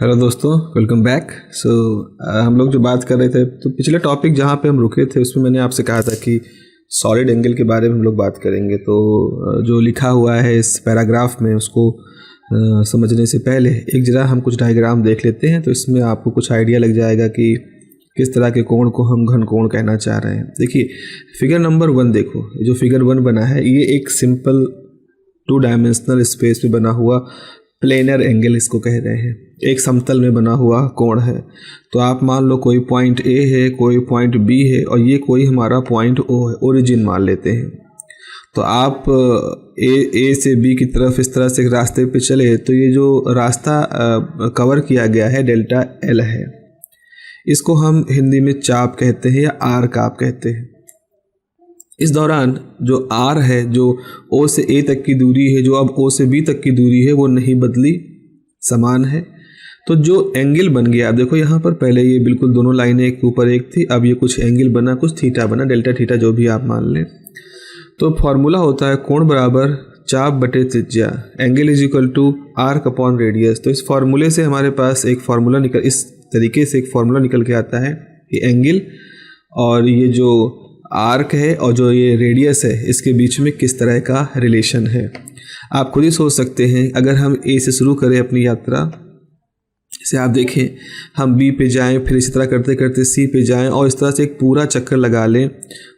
Hello दोस्तों, welcome back. हम लोग जो बात कर रहे थे तो पिछले टॉपिक जहाँ पे हम रुके थे उसमें मैंने आपसे कहा था कि सॉलिड एंगल के बारे में हम लोग बात करेंगे। तो जो लिखा हुआ है इस पैराग्राफ में उसको समझने से पहले एक जरा हम कुछ डायग्राम देख लेते हैं, तो इसमें आपको कुछ आइडिया लग जाएगा कि किस तरह के कोण को हम घन कोण कहना चाह रहे हैं। देखिए फिगर नंबर 1 देखो, जो फिगर 1 बना है ये एक सिंपल 2 डायमेंशनल स्पेस पे बना हुआ प्लेनर एंगल इसको कह रहे हैं। एक समतल में बना हुआ कोण है। तो आप मान लो कोई पॉइंट ए है, कोई पॉइंट बी है और ये कोई हमारा पॉइंट ओ है, ओरिजिन मान लेते हैं। तो आप ए से बी की तरफ इस तरह से रास्ते पे चले तो ये जो रास्ता कवर किया गया है डेल्टा एल है। इसको हम हिंदी में चाप कहते हैं या आर्क आप कहते हैं। इस दौरान जो आर है, जो ओ से ए तक की दूरी है, जो अब ओ से बी तक की दूरी है, वो नहीं बदली, समान है। तो जो एंगल बन गया, आप देखो यहाँ पर पहले ये बिल्कुल दोनों लाइनें एक ऊपर एक थी, अब ये कुछ एंगल बना, कुछ थीटा बना, डेल्टा थीटा जो भी आप मान लें। तो फॉर्मूला होता है कोण बराबर चाप बटे त्रिज्या, angle is equal to arc upon radius. तो इस फार्मूले से हमारे पास एक फार्मूला इस तरीके से एक फार्मूला निकल के आता है कि एंगल और ये जो आर्क है और जो ये रेडियस है इसके बीच में किस तरह का रिलेशन है। आप खुद ही सोच सकते हैं। अगर हम ए से शुरू करें अपनी यात्रा, जैसे आप देखें हम बी पे जाएं, फिर इसी तरह करते करते सी पे जाएं और इस तरह से एक पूरा चक्कर लगा लें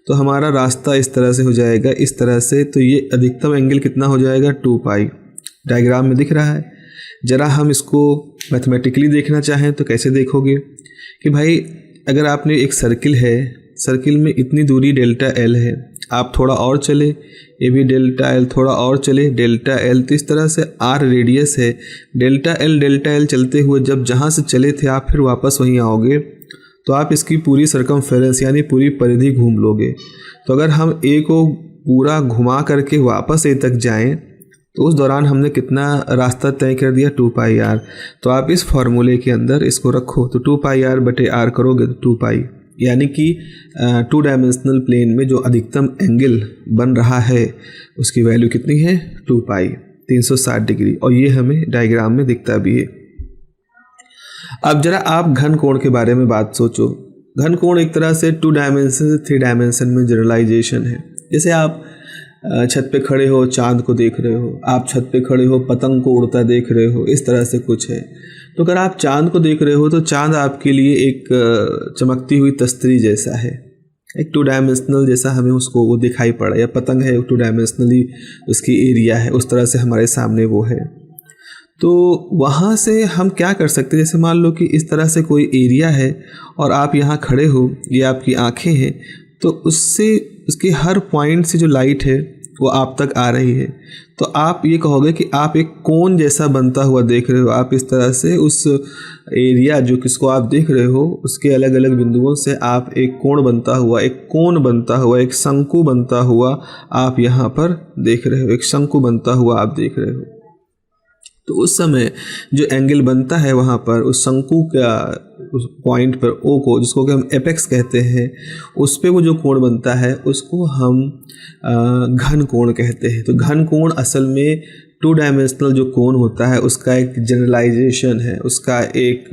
तो हमारा रास्ता इस तरह से हो जाएगा, इस तरह से। तो ये अधिकतम एंगल कितना हो जाएगा, 2 पाई। डायग्राम में दिख रहा है। ज़रा हम इसको मैथमेटिकली देखना चाहें तो कैसे देखोगे कि भाई अगर आपने एक सर्किल है, सर्किल में इतनी दूरी डेल्टा एल है, आप थोड़ा और चले, ये भी डेल्टा एल, थोड़ा और चले डेल्टा एल, तो इस तरह से आर रेडियस है। डेल्टा एल चलते हुए जब जहाँ से चले थे आप फिर वापस वहीं आओगे तो आप इसकी पूरी सरकमफेरेंस यानी पूरी परिधि घूम लोगे। तो अगर हम ए को पूरा घुमा करके वापस ए तक जाएं तो उस दौरान हमने कितना रास्ता तय कर दिया, 2 पाई आर। तो आप इस फार्मूले के अंदर इसको रखो तो 2 पाई आर बटे आर करोगे तो 2 पाई, यानी कि 2 डायमेंशनल प्लेन में जो अधिकतम एंगल बन रहा है उसकी वैल्यू कितनी है, 2 पाई, 360 डिग्री। और ये हमें डायग्राम में दिखता भी है। अब जरा आप घन कोण के बारे में बात सोचो। घन कोण एक तरह से 2 डायमेंशन से 3 डायमेंशन में जनरलाइजेशन है। जैसे आप छत पे खड़े हो, चांद को देख रहे हो, आप छत पे खड़े हो, पतंग को उड़ता देख रहे हो, इस तरह से कुछ है। तो अगर आप चांद को देख रहे हो तो चांद आपके लिए एक चमकती हुई तस्तरी जैसा है, एक 2 डायमेंशनल जैसा हमें उसको वो दिखाई पड़ा, या पतंग है 2 डायमेंशनली उसकी एरिया है, उस तरह से हमारे सामने वो है। तो वहाँ से हम क्या कर सकते हैं, जैसे मान लो कि इस तरह से कोई एरिया है और आप यहाँ खड़े हो, ये आपकी आँखें हैं, तो उससे उसके हर पॉइंट से जो लाइट है वो आप तक आ रही है। तो आप ये कहोगे कि आप एक कोन जैसा बनता हुआ देख रहे हो। आप इस तरह से उस एरिया जो किसको आप देख रहे हो उसके अलग अलग बिंदुओं से आप एक कोण बनता हुआ, एक कोन बनता हुआ, एक शंकु बनता हुआ आप यहाँ पर देख रहे हो, एक शंकु बनता हुआ आप देख रहे हो। तो उस समय जो एंगल बनता है वहाँ पर उस शंकु का उस पॉइंट पर ओ को, जिसको कि हम एपेक्स कहते हैं, उस पे वो जो कोण बनता है उसको हम घन कोण कहते हैं। तो घन कोण असल में 2 डायमेंशनल जो कोण होता है उसका एक जनरलाइजेशन है। उसका एक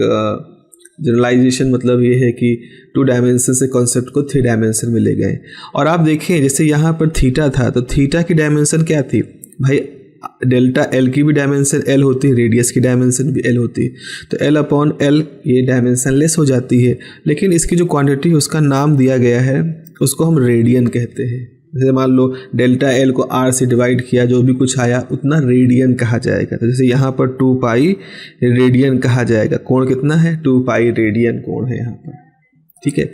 जनरलाइजेशन मतलब ये है कि 2 डायमेंशन से कॉन्सेप्ट को 3 डायमेंशन में ले गए। और आप देखें जैसे यहाँ पर थीटा था, तो थीटा की डायमेंशन क्या थी भाई, डेल्टा एल की भी डायमेंशन एल होती है, रेडियस की डायमेंशन भी एल होती है। तो एल अपॉन एल ये डायमेंशन लेस हो जाती है, लेकिन इसकी जो क्वांटिटी है उसका नाम दिया गया है, उसको हम रेडियन कहते हैं। जैसे मान लो डेल्टा एल को आर से डिवाइड किया, जो भी कुछ आया उतना रेडियन कहा जाएगा। तो जैसे यहाँ पर 2 पाई रेडियन कहा जाएगा। कोण कितना है, 2 पाई रेडियन कोण है यहाँ पर, ठीक है।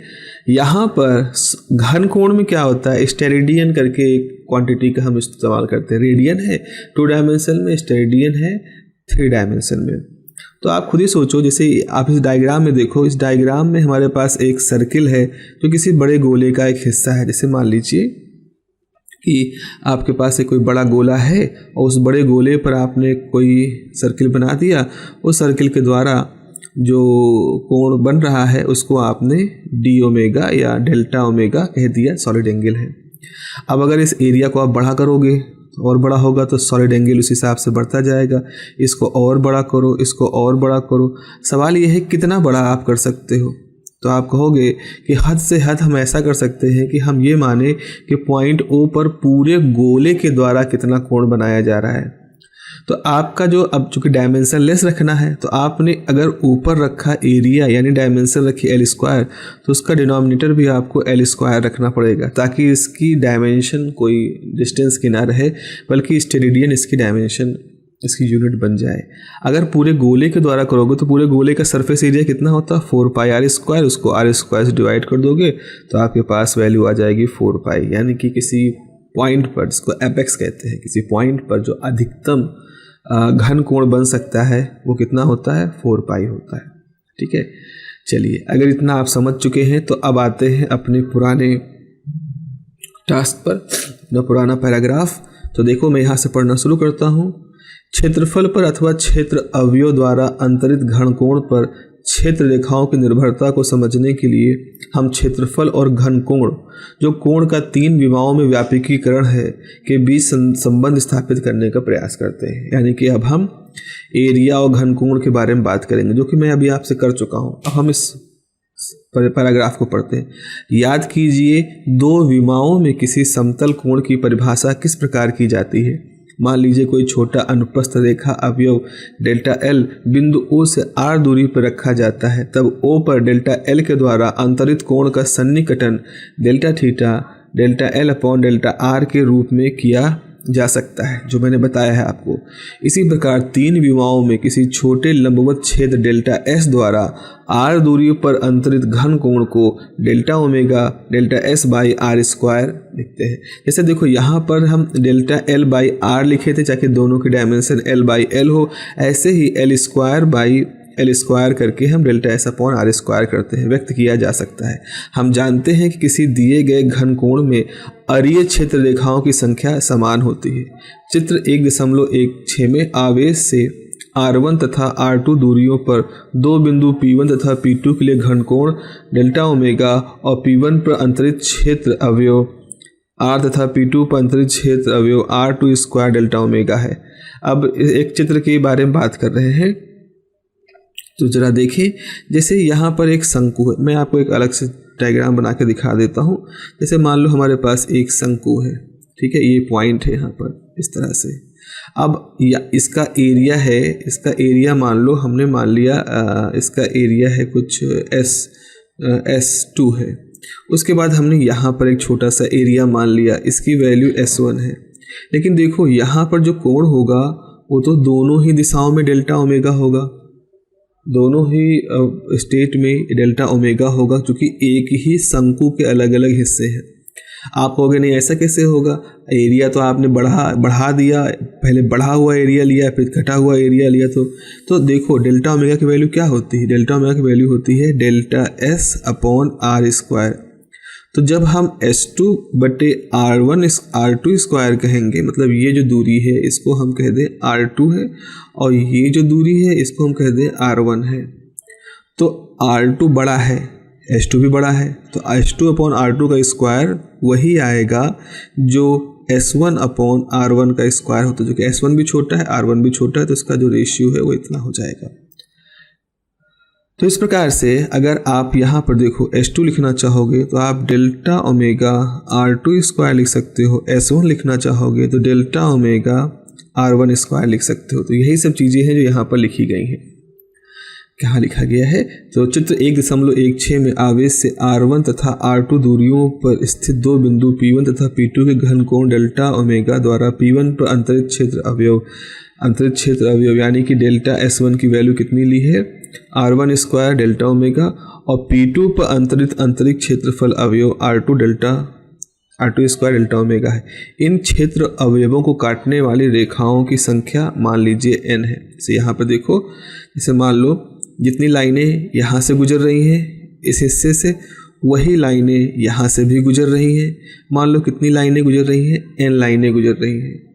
यहाँ पर घन कोण में क्या होता है, स्टेरेडियन करके एक क्वांटिटी का हम इस्तेमाल करते हैं। रेडियन है 2 डायमेंशन में, स्टेरेडियन है 3 डायमेंशन में। तो आप खुद ही सोचो, जैसे आप इस डायग्राम में देखो, इस डायग्राम में हमारे पास एक सर्किल है जो किसी बड़े गोले का एक हिस्सा है। जैसे मान लीजिए कि आपके पास एक कोई बड़ा गोला है और उस बड़े गोले पर आपने कोई सर्किल बना दिया। उस सर्किल के द्वारा जो कोण बन रहा है उसको आपने डी ओमेगा या डेल्टा ओमेगा कह दिया, सॉलिड एंगल है। अब अगर इस एरिया को आप बड़ा करोगे और बड़ा होगा तो सॉलिड एंगल उस हिसाब से बढ़ता जाएगा। इसको और बड़ा करो, इसको और बड़ा करो। सवाल ये है कितना बड़ा आप कर सकते हो। तो आप कहोगे कि हद से हद हम ऐसा कर सकते हैं कि हम ये माने कि पॉइंट O पर पूरे गोले के द्वारा कितना कोण बनाया जा रहा है। तो आपका जो अब चूँकि डायमेंशन लेस रखना है तो आपने अगर ऊपर रखा एरिया यानी डायमेंशन रखी L स्क्वायर, तो उसका डिनोमिनेटर भी आपको L स्क्वायर रखना पड़ेगा ताकि इसकी डायमेंशन कोई डिस्टेंस की ना रहे बल्कि स्टेरेडियन इसकी डायमेंशन इसकी यूनिट बन जाए। अगर पूरे गोले के द्वारा करोगे तो पूरे गोले का सरफेस एरिया कितना होता है 4 पाई आर स्क्वायर। उसको आर स्क्वायर से डिवाइड कर दोगे तो आपके पास वैल्यू आ जाएगी 4 पाई। यानी कि किसी पॉइंट पर, जिसको एपेक्स कहते हैं, किसी पॉइंट पर जो अधिकतम घन कोण बन सकता है वो कितना होता है 4 पाई होता है। ठीक है, चलिए अगर इतना आप समझ चुके हैं तो अब आते हैं अपने पुराने टास्क पर, अपना पुराना पैराग्राफ। तो देखो मैं यहाँ से पढ़ना शुरू करता हूँ। क्षेत्रफल पर अथवा क्षेत्र अवयव द्वारा अंतरित घन कोण पर क्षेत्र रेखाओं की निर्भरता को समझने के लिए हम क्षेत्रफल और घन कोण, जो कोण का 3 विमाओं में व्यापकीकरण है, के बीच संबंध स्थापित करने का प्रयास करते हैं। यानी कि अब हम एरिया और घन कोण के बारे में बात करेंगे, जो कि मैं अभी आपसे कर चुका हूँ। अब हम इस पैराग्राफ को पढ़ते हैं। याद कीजिए 2 विमाओं में किसी समतल कोण की परिभाषा किस प्रकार की जाती है। मान लीजिए कोई छोटा अनुप्रस्थ रेखा अवयव डेल्टा L बिंदु O से R दूरी पर रखा जाता है, तब O पर डेल्टा L के द्वारा अंतरित कोण का सन्निकटन delta theta delta L upon delta R के रूप में किया जा सकता है, जो मैंने बताया है आपको। इसी प्रकार 3 विमाओं में किसी छोटे लंबवत छेद डेल्टा S द्वारा R दूरी पर अंतरित घन कोण को delta omega delta S by R square लिखते हैं। जैसे देखो यहाँ पर हम डेल्टा L बाई R लिखे थे ताकि दोनों की डायमेंशन L बाई L हो। ऐसे ही L square by L square करके हम delta S upon R square करते हैं, व्यक्त किया जा सकता है। हम जानते हैं कि किसी दिए गए घन कोण में अरीय क्षेत्र रेखाओं की संख्या समान होती है। चित्र 1.16 में आवेश से R1 तथा R2 दूरियों पर 2 बिंदु P1 तथा P2 के लिए घन कोण डेल्टा ओमेगा और P1 पर अंतरित क्षेत्र अवयव R तथा P2 पर अंतरित क्षेत्र अवयव R2 स्क्वायर डेल्टा ओमेगा है। अब एक चित्र के बारे में बात कर रहे हैं, तो जरा देखिए। जैसे यहाँ पर एक शंकु है, मैं आपको एक अलग से डायग्राम बना के दिखा देता हूँ। जैसे मान लो हमारे पास एक शंकु है, ठीक है, ये पॉइंट है यहाँ पर इस तरह से। अब इसका एरिया है, इसका एरिया मान लो हमने मान लिया इसका एरिया है कुछ S2 है। उसके बाद हमने यहाँ पर एक छोटा सा एरिया मान लिया, इसकी वैल्यू S1 है। लेकिन देखो यहाँ पर जो कोण होगा वो तो दोनों ही दिशाओं में डेल्टा ओमेगा होगा, दोनों ही स्टेट में डेल्टा ओमेगा होगा, क्योंकि एक ही शंकु के अलग अलग हिस्से हैं। आप कहोगे नहीं ऐसा कैसे होगा, एरिया तो आपने बढ़ा दिया, पहले बढ़ा हुआ एरिया लिया फिर घटा हुआ एरिया लिया। तो देखो डेल्टा ओमेगा की वैल्यू क्या होती है, डेल्टा ओमेगा की वैल्यू होती है delta S upon R square. तो जब हम S2 बटे R2 स्क्वायर कहेंगे, मतलब ये जो दूरी है इसको हम कह दें R2 है और ये जो दूरी है इसको हम कह दें R1 है। तो R2 बड़ा है, S2 भी बड़ा है, तो S2 अपॉन R2 का स्क्वायर वही आएगा जो S1 अपॉन R1 का स्क्वायर होता है, जो कि S1 भी छोटा है R1 भी छोटा है, तो इसका जो रेशियो है वो इतना हो जाएगा। तो इस प्रकार से अगर आप यहाँ पर देखो S2 लिखना चाहोगे तो आप डेल्टा ओमेगा R2 स्क्वायर लिख सकते हो, S1 लिखना चाहोगे तो डेल्टा ओमेगा R1 स्क्वायर लिख सकते हो। तो यही सब चीज़ें हैं जो यहाँ पर लिखी गई हैं। कहाँ लिखा गया है, तो चित्र 1.16 में आवेश से R1 तथा R2 दूरियों पर स्थित 2 बिंदु P1 तथा P2 के घन कोण डेल्टा ओमेगा द्वारा P1 पर अंतरित क्षेत्र अवयव यानी कि डेल्टा S1 की वैल्यू कितनी ली है R1 स्क्वायर डेल्टा ओमेगा, और P2 पर अंतरित क्षेत्रफल अवयव R2 स्क्वायर डेल्टा ओमेगा है। इन क्षेत्र अवयवों को काटने वाली रेखाओं की संख्या मान लीजिए n है। जैसे यहाँ पर देखो, जैसे मान लो जितनी लाइनें यहाँ से गुजर रही हैं इस हिस्से से, वही लाइनें यहाँ से भी गुजर रही हैं। मान लो कितनी लाइनें गुजर रही हैं, n लाइनें गुजर रही हैं,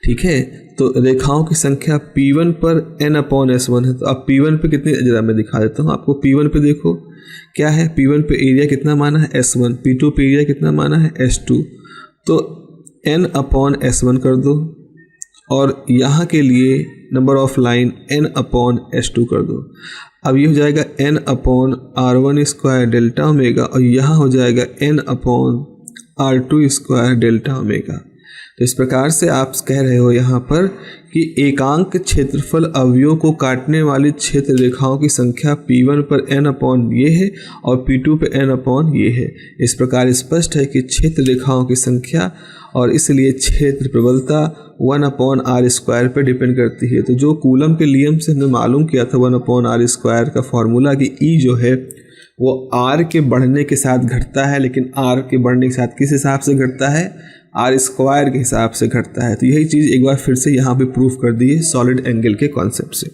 ठीक है। तो रेखाओं की संख्या P1 पर n अपॉन S1 है। तो अब P1 पे कितनी, जरा मैं दिखा देता हूँ आपको। P1 पे देखो क्या है, P1 पे एरिया कितना माना है S1, P2 पे एरिया कितना माना है S2। तो n/s1 कर दो और यहाँ के लिए नंबर ऑफ लाइन n/s2 कर दो। अब ये हो जाएगा n/r1² डेल्टा ओमेगा और यहाँ हो जाएगा n/r2² डेल्टा ओमेगा। तो इस प्रकार से आप कह रहे हो यहाँ पर कि एकांक क्षेत्रफल अवयवों को काटने वाली क्षेत्र रेखाओं की संख्या P1 पर n/ ये है और P2 पर n/ ये है। इस प्रकार स्पष्ट है कि क्षेत्र रेखाओं की संख्या और इसलिए क्षेत्र प्रबलता 1/r² पर डिपेंड करती है। तो जो कूलम के नियम से हमने मालूम किया था 1/r² का फॉर्मूला कि E जो है वो r के बढ़ने के साथ घटता है, लेकिन r के बढ़ने के साथ किस हिसाब से घटता है, r² के हिसाब से घटता है। तो यही चीज़ एक बार फिर से यहाँ पे प्रूफ कर दी है सॉलिड एंगल के कॉन्सेप्ट से।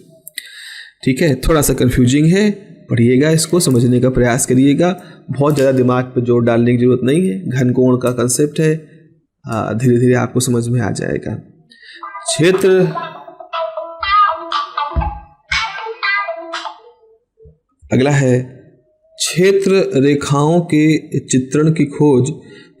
ठीक है, थोड़ा सा कन्फ्यूजिंग है, पढ़िएगा, इसको समझने का प्रयास करिएगा, बहुत ज़्यादा दिमाग पे जोर डालने की ज़रूरत नहीं है। घनकोण का कंसेप्ट है, धीरे धीरे आपको समझ में आ जाएगा। क्षेत्र अगला है क्षेत्र रेखाओं के चित्रण की खोज।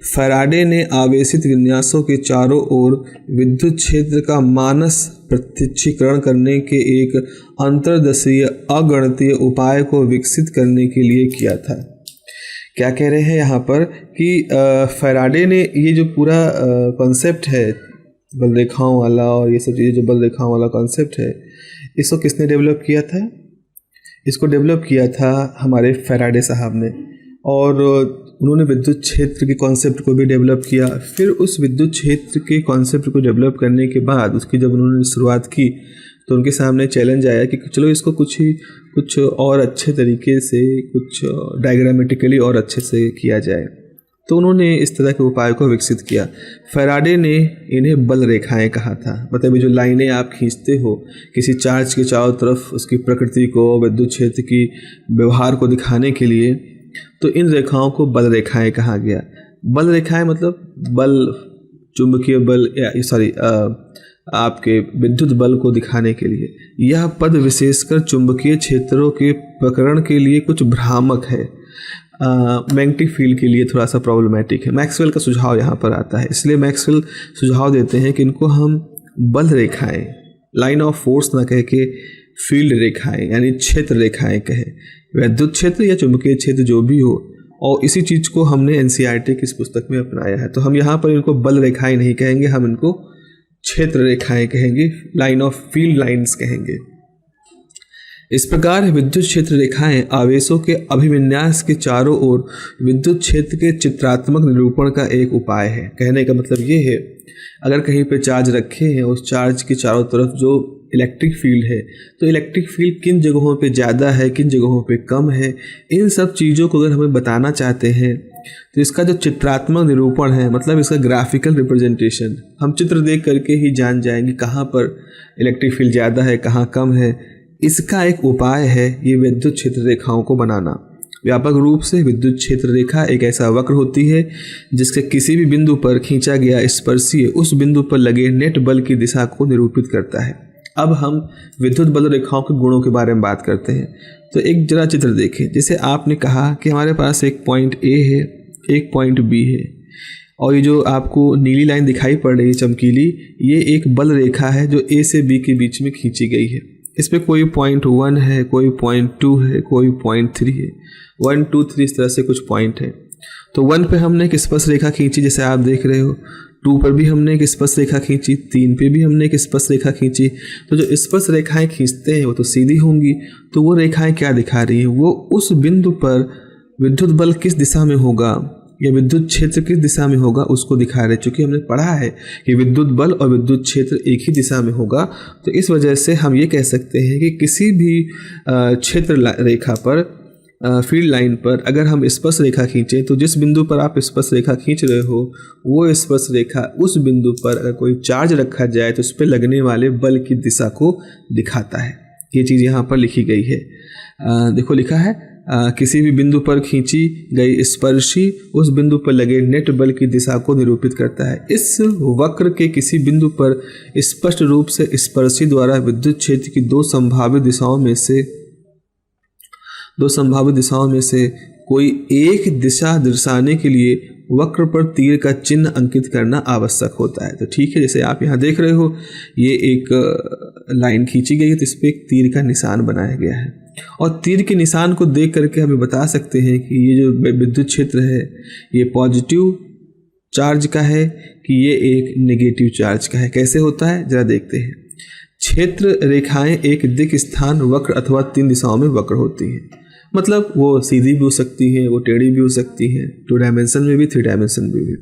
फैराडे ने आवेशित विन्यासों के चारों ओर विद्युत क्षेत्र का मानस प्रत्यक्षीकरण करने के एक अंतर्दशीय अगणितीय उपाय को विकसित करने के लिए किया था। क्या कह रहे हैं यहाँ पर कि फैराडे ने ये जो पूरा कॉन्सेप्ट है बल रेखाओं वाला और ये सब चीज़ें जो बल रेखाओं वाला कॉन्सेप्ट है, इसको किसने डेवलप किया था? इसको डेवलप किया था हमारे फैराडे साहब ने, और उन्होंने विद्युत क्षेत्र के कॉन्सेप्ट को भी डेवलप किया। फिर उस विद्युत क्षेत्र के कॉन्सेप्ट को डेवलप करने के बाद उसकी जब उन्होंने शुरुआत की तो उनके सामने चैलेंज आया कि चलो इसको कुछ और अच्छे तरीके से, कुछ डायग्रामेटिकली और अच्छे से किया जाए। तो उन्होंने इस तरह के उपाय को विकसित किया। फैराडे ने इन्हें बल रेखाएं कहा था। मतलब ये जो लाइनें आप खींचते हो किसी चार्ज के चारों तरफ उसकी प्रकृति को, विद्युत क्षेत्र की व्यवहार को दिखाने के लिए, तो इन रेखाओं को बल रेखाएं कहा गया। बल रेखाएं मतलब बल, चुंबकीय बल आपके विद्युत बल को दिखाने के लिए। यह पद विशेषकर चुंबकीय क्षेत्रों के प्रकरण के लिए कुछ भ्रामक है, मैग्नेटिक फील्ड के लिए थोड़ा सा प्रॉब्लमैटिक है। मैक्सवेल का सुझाव यहाँ पर आता है, इसलिए मैक्सवेल सुझाव देते हैं कि इनको हम बल रेखाएं, लाइन ऑफ फोर्स ना कह के फील्ड रेखाएं यानी क्षेत्र रेखाएं कहें, विद्युत क्षेत्र या चुंबकीय क्षेत्र जो भी हो। और इसी चीज़ को हमने एनसीईआरटी की इस पुस्तक में अपनाया है। तो हम यहाँ पर इनको बल रेखाएं नहीं कहेंगे, हम इनको क्षेत्र रेखाएं कहेंगे, लाइन ऑफ फील्ड लाइंस कहेंगे। इस प्रकार विद्युत क्षेत्र रेखाएं आवेशों के अभिविन्यास के चारों ओर विद्युत क्षेत्र के चित्रात्मक निरूपण का एक उपाय है। कहने का मतलब ये है, अगर कहीं पे चार्ज रखे हैं, उस चार्ज के चारों तरफ जो इलेक्ट्रिक फील्ड है, तो इलेक्ट्रिक फील्ड किन जगहों पे ज़्यादा है, किन जगहों पे कम है, इन सब चीज़ों को अगर हमें बताना चाहते हैं तो इसका जो चित्रात्मक निरूपण है, मतलब इसका ग्राफिकल रिप्रेजेंटेशन, हम चित्र देख करके ही जान जाएंगे कहाँ पर इलेक्ट्रिक फील्ड ज़्यादा है, कहाँ कम है। इसका एक उपाय है ये विद्युत क्षेत्र रेखाओं को बनाना। व्यापक रूप से विद्युत क्षेत्र रेखा एक ऐसा वक्र होती है जिसके किसी भी बिंदु पर खींचा गया स्पर्शीय उस बिंदु पर लगे नेट बल की दिशा को निरूपित करता है। अब हम विद्युत बल रेखाओं के गुणों के बारे में बात करते हैं। तो एक जरा चित्र देखें। जैसे आपने कहा कि हमारे पास एक पॉइंट ए है, एक पॉइंट बी है, और ये जो आपको नीली लाइन दिखाई पड़ रही है चमकीली, ये एक बल रेखा है जो ए से बी के बीच में खींची गई है। इस पर कोई पॉइंट 1 है, कोई पॉइंट 2 है, कोई पॉइंट 3 है, 1 2 3 इस तरह से कुछ पॉइंट है। तो 1 पे हमने एक स्पर्श रेखा खींची जैसे आप देख रहे हो, 2 पर भी हमने एक स्पर्श रेखा खींची, 3 पे भी हमने एक स्पर्श रेखा खींची। तो जो स्पर्श रेखाएं खींचते हैं वो तो सीधी होंगी, तो वो रेखाएं क्या दिखा रही हैं, वो उस बिंदु पर विद्युत बल किस दिशा में होगा या विद्युत क्षेत्र किस दिशा में होगा उसको दिखा रहे। चूँकि हमने पढ़ा है कि विद्युत बल और विद्युत क्षेत्र एक ही दिशा में होगा, तो इस वजह से हम ये कह सकते हैं कि किसी भी क्षेत्र रेखा पर, फील्ड लाइन पर अगर हम स्पर्श रेखा खींचें, तो जिस बिंदु पर आप स्पर्श रेखा खींच रहे हो वो स्पर्श रेखा उस बिंदु पर अगर कोई चार्ज रखा जाए तो उस पर लगने वाले बल की दिशा को दिखाता है। ये चीज़ यहाँ पर लिखी गई है। देखो लिखा है, किसी भी बिंदु पर खींची गई स्पर्शी उस बिंदु पर लगे नेट बल की दिशा को निरूपित करता है। इस वक्र के किसी बिंदु पर स्पष्ट रूप से स्पर्शी द्वारा विद्युत क्षेत्र की दो संभावित दिशाओं में से कोई एक दिशा दर्शाने के लिए वक्र पर तीर का चिन्ह अंकित करना आवश्यक होता है। तो ठीक है, जैसे आप यहाँ देख रहे हो ये एक लाइन खींची गई है तो इस पर एक तीर का निशान बनाया गया है और तीर के निशान को देख करके हमें बता सकते हैं कि ये जो विद्युत क्षेत्र है ये पॉजिटिव चार्ज का है कि ये एक नेगेटिव चार्ज का है। कैसे होता है जरा देखते हैं। क्षेत्र रेखाएं एक दिक् स्थान वक्र अथवा 3 दिशाओं में वक्र होती हैं, मतलब वो सीधी भी हो सकती है, वो टेढ़ी भी हो सकती है, 2 डायमेंशन में भी 3 डायमेंशन में भी।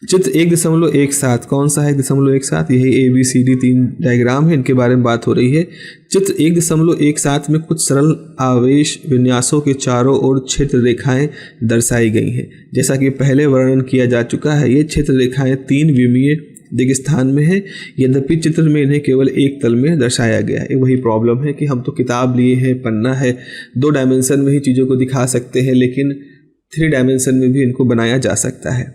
चित्र 1.17 कौन सा है 1.17? यही ABCD 3 डायग्राम है, इनके बारे में बात हो रही है। चित्र 1.17 में कुछ सरल आवेश विन्यासों के चारों ओर क्षेत्र रेखाएं दर्शाई गई हैं। जैसा कि पहले वर्णन किया जा चुका है, ये क्षेत्र रेखाएं 3 विमीय दिग स्थान में है, यद्यपि चित्र में इन्हें केवल एक तल में दर्शाया गया है। वही प्रॉब्लम है कि हम तो किताब लिए हैं, पन्ना है, 2 डायमेंशन में ही चीज़ों को दिखा सकते हैं, लेकिन 3 डायमेंशन में भी इनको बनाया जा सकता है।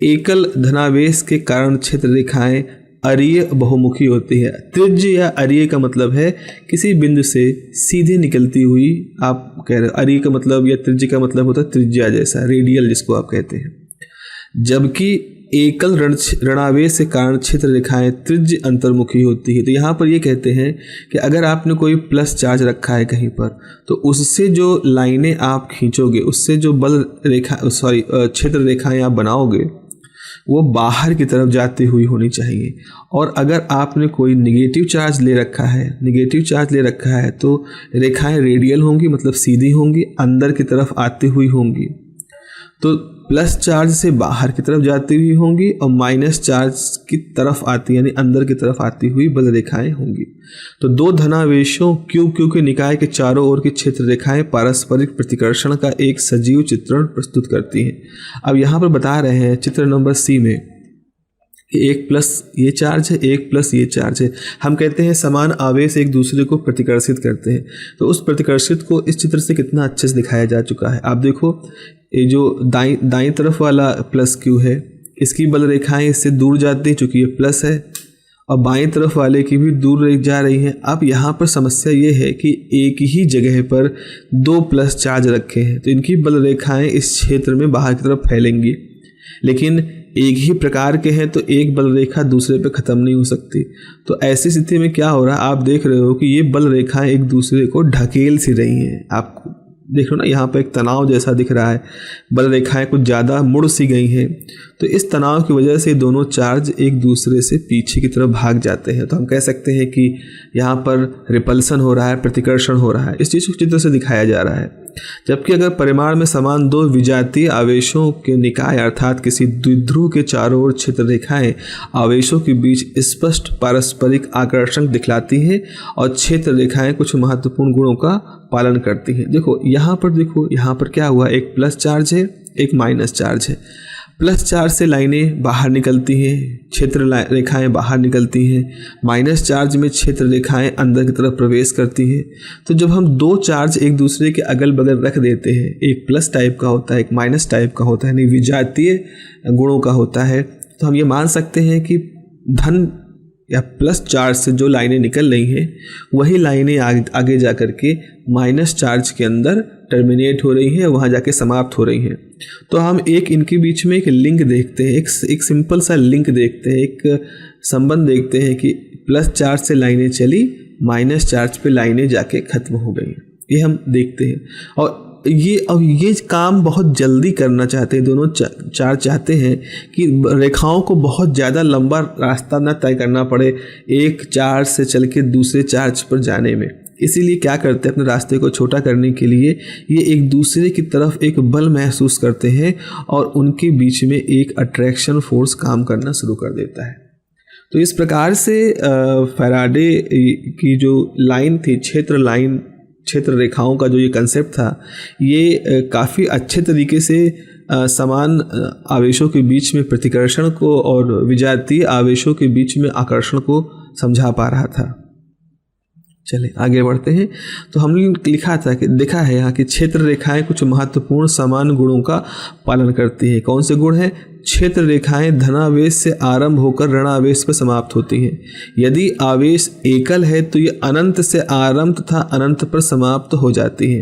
एकल धनावेश के कारण क्षेत्र रेखाएं अरीय बहुमुखी होती है। त्रिज्य या अरीय का मतलब है किसी बिंदु से सीधे निकलती हुई, आप कह रहे अरीय का मतलब या त्रिज्य का मतलब होता है त्रिज्या जैसा, रेडियल जिसको आप कहते हैं। जबकि एकल ऋणावेश के कारण क्षेत्र रेखाएं त्रिज्य अंतर्मुखी होती है। तो यहाँ पर ये कहते हैं कि अगर आपने कोई प्लस चार्ज रखा है कहीं पर तो उससे जो लाइनें आप खींचोगे, उससे जो क्षेत्र रेखाएं आप बनाओगे वो बाहर की तरफ जाती हुई होनी चाहिए। और अगर आपने कोई नेगेटिव चार्ज ले रखा है तो रेखाएं रेडियल होंगी, मतलब सीधी होंगी, अंदर की तरफ आती हुई होंगी। तो प्लस चार्ज से बाहर की तरफ जाती हुई होंगी और माइनस चार्ज की तरफ आती यानी अंदर की तरफ आती हुई बल रेखाएं होंगी। तो 2 धनावेशों Q के निकाय के चारों ओर की क्षेत्र रेखाएं पारस्परिक प्रतिकर्षण का एक सजीव चित्रण प्रस्तुत करती हैं। अब यहाँ पर बता रहे हैं चित्र नंबर C में एक प्लस ये चार्ज है, एक प्लस ये चार्ज है। हम कहते हैं समान आवेश एक दूसरे को प्रतिकर्षित करते हैं। तो उस प्रतिकर्षित को इस चित्र से कितना अच्छे से दिखाया जा चुका है। आप देखो ये जो दाईं तरफ वाला प्लस Q है, इसकी बल रेखाएं इससे दूर जाती हैं चूँकि ये प्लस है, और बाईं तरफ वाले की भी दूर जा रही हैं। अब यहाँ पर समस्या ये है कि एक ही जगह पर 2 प्लस चार्ज रखे हैं, तो इनकी बल रेखाएं इस क्षेत्र में बाहर की तरफ फैलेंगी, लेकिन एक ही प्रकार के हैं तो एक बल रेखा दूसरे पे ख़त्म नहीं हो सकती। तो ऐसी स्थिति में क्या हो रहा है, आप देख रहे हो कि ये बल रेखाएं एक दूसरे को ढकेल सी रही हैं। आप देख लो ना, यहाँ पे एक तनाव जैसा दिख रहा है, बल रेखाएं कुछ ज़्यादा मुड़ सी गई हैं। तो इस तनाव की वजह से दोनों चार्ज एक दूसरे से पीछे की तरफ भाग जाते हैं। तो हम कह सकते हैं कि यहाँ पर रिपल्सन हो रहा है, प्रतिकर्षण हो रहा है। इस चीज़ को चित्र से दिखाया जा रहा है। जबकि अगर परिमाण में समान 2 विजातीय आवेशों के निकाय अर्थात किसी द्विध्रुव के चारों ओर क्षेत्र रेखाएं आवेशों के बीच स्पष्ट पारस्परिक आकर्षण दिखलाती हैं और क्षेत्र रेखाएं कुछ महत्वपूर्ण गुणों का पालन करती हैं। देखो यहाँ पर क्या हुआ, एक प्लस चार्ज है, एक माइनस चार्ज है। प्लस चार्ज से लाइनें बाहर निकलती हैं, क्षेत्र रेखाएं बाहर निकलती हैं। माइनस चार्ज में क्षेत्र रेखाएं अंदर की तरफ प्रवेश करती हैं। तो जब हम 2 चार्ज एक दूसरे के अगल बगल रख देते हैं, एक प्लस टाइप का होता है, एक माइनस टाइप का होता है, यानी विजातीय गुणों का होता है, तो हम ये मान सकते हैं कि धन या प्लस चार्ज से जो लाइनें निकल रही हैं वही लाइनें आगे जा कर के माइनस चार्ज के अंदर टर्मिनेट हो रही हैं, वहाँ जाके समाप्त हो रही हैं। तो हम इनके बीच में एक लिंक देखते हैं, एक सिंपल सा लिंक देखते हैं, एक संबंध देखते हैं कि प्लस चार्ज से लाइनें चली, माइनस चार्ज पे लाइनें जाके खत्म हो गई। ये हम देखते हैं। और ये काम बहुत जल्दी करना चाहते हैं, दोनों चार्ज चाहते हैं कि रेखाओं को बहुत ज़्यादा लंबा रास्ता ना तय करना पड़े एक चार्ज से चल के दूसरे चार्ज पर जाने में। इसीलिए क्या करते हैं, अपने रास्ते को छोटा करने के लिए ये एक दूसरे की तरफ एक बल महसूस करते हैं और उनके बीच में एक अट्रैक्शन फोर्स काम करना शुरू कर देता है। तो इस प्रकार से फैराडे की जो लाइन थी, क्षेत्र रेखाओं का जो ये कंसेप्ट था, ये काफ़ी अच्छे तरीके से समान आवेशों के बीच में प्रतिकर्षण को और विजातीय आवेशों के बीच में आकर्षण को समझा पा रहा था। चले आगे बढ़ते हैं। तो हमने देखा है यहाँ कि क्षेत्र रेखाएं कुछ महत्वपूर्ण समान गुणों का पालन करती हैं। कौन से गुण हैं? क्षेत्र रेखाएं धनावेश से आरंभ होकर ऋणावेश पर समाप्त होती हैं। यदि आवेश एकल है तो ये अनंत से आरंभ तथा अनंत पर समाप्त हो जाती हैं।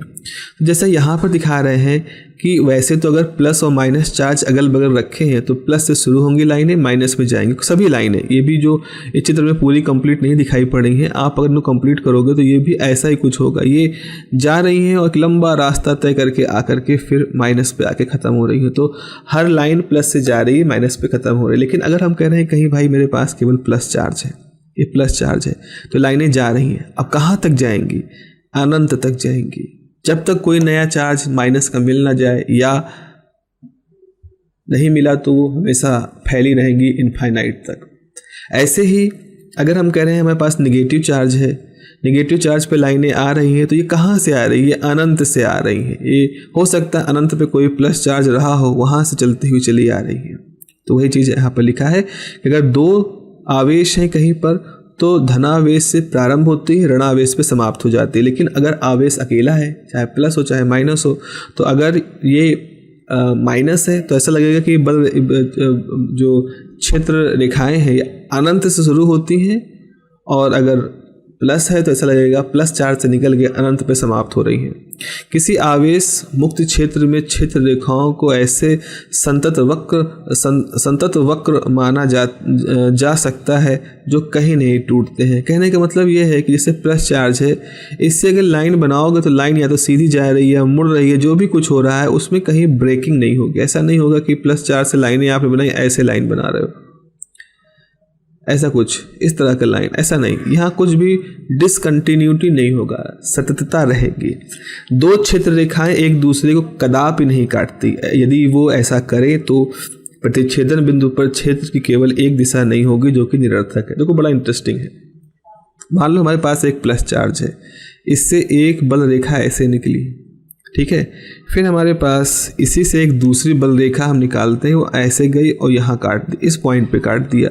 जैसा यहाँ पर दिखा रहे हैं कि वैसे तो अगर प्लस और माइनस चार्ज अगल बगल रखे हैं तो प्लस से शुरू होंगी लाइनें, माइनस में जाएंगी सभी लाइनें। ये भी जो इस चित्र में पूरी कंप्लीट नहीं दिखाई पड़ रही हैं, आप अगर इनको कंप्लीट करोगे तो ये भी ऐसा ही कुछ होगा। ये जा रही हैं और एक लंबा रास्ता तय करके आकर के फिर माइनस पे आके ख़त्म हो रही है। तो हर लाइन प्लस से जा रही है, माइनस पे ख़त्म हो रही है। लेकिन अगर हम कह रहे हैं कहीं भाई मेरे पास केवल प्लस चार्ज है, ये प्लस चार्ज है, तो लाइनें जा रही हैं। अब कहाँ तक जाएंगी? अनंत तक जाएंगी, जब तक कोई नया चार्ज माइनस का मिल ना जाए, या नहीं मिला तो वो हमेशा फैली रहेंगी इनफाइनाइट तक। ऐसे ही अगर हम कह रहे हैं हमारे पास निगेटिव चार्ज है, निगेटिव चार्ज पे लाइनें आ रही हैं, तो ये कहाँ से आ रही है? अनंत से आ रही हैं। ये हो सकता है अनंत पे कोई प्लस चार्ज रहा हो, वहाँ से चलती हुई चली आ रही है। तो वही चीज़ यहाँ पर लिखा है कि अगर दो आवेश हैं कहीं पर तो धनावेश से प्रारंभ होती है, ऋणावेश पे समाप्त हो जाती है। लेकिन अगर आवेश अकेला है, चाहे प्लस हो चाहे माइनस हो, तो अगर ये माइनस है तो ऐसा लगेगा कि बल जो क्षेत्र रेखाएं हैं अनंत से शुरू होती हैं, और अगर प्लस है तो ऐसा लगेगा प्लस चार्ज से निकल के अनंत पे समाप्त हो रही है। किसी आवेश मुक्त क्षेत्र में क्षेत्र रेखाओं को ऐसे संतत वक्र माना जा सकता है जो कहीं नहीं टूटते हैं। कहने का मतलब ये है कि जैसे प्लस चार्ज है, इससे अगर लाइन बनाओगे तो लाइन या तो सीधी जा रही है, मुड़ रही है, जो भी कुछ हो रहा है उसमें कहीं ब्रेकिंग नहीं होगी। ऐसा नहीं होगा कि प्लस चार्ज से लाइनें आपने बनाई ऐसे लाइन बना रहे हो, ऐसा कुछ इस तरह का लाइन, ऐसा नहीं। यहाँ कुछ भी डिसकंटिन्यूटी नहीं होगा, सततता रहेगी। दो क्षेत्र रेखाएं एक दूसरे को कदापि नहीं काटती। यदि वो ऐसा करे तो प्रतिच्छेदन बिंदु पर क्षेत्र की केवल एक दिशा नहीं होगी जो कि निरर्थक है। देखो बड़ा इंटरेस्टिंग है। मान लो हमारे पास एक प्लस चार्ज है, इससे एक बल रेखा ऐसे निकली, ठीक है। फिर हमारे पास इसी से एक दूसरी बल रेखा हम निकालते हैं, वो ऐसे गई और यहाँ काट दी, इस पॉइंट पे काट दिया।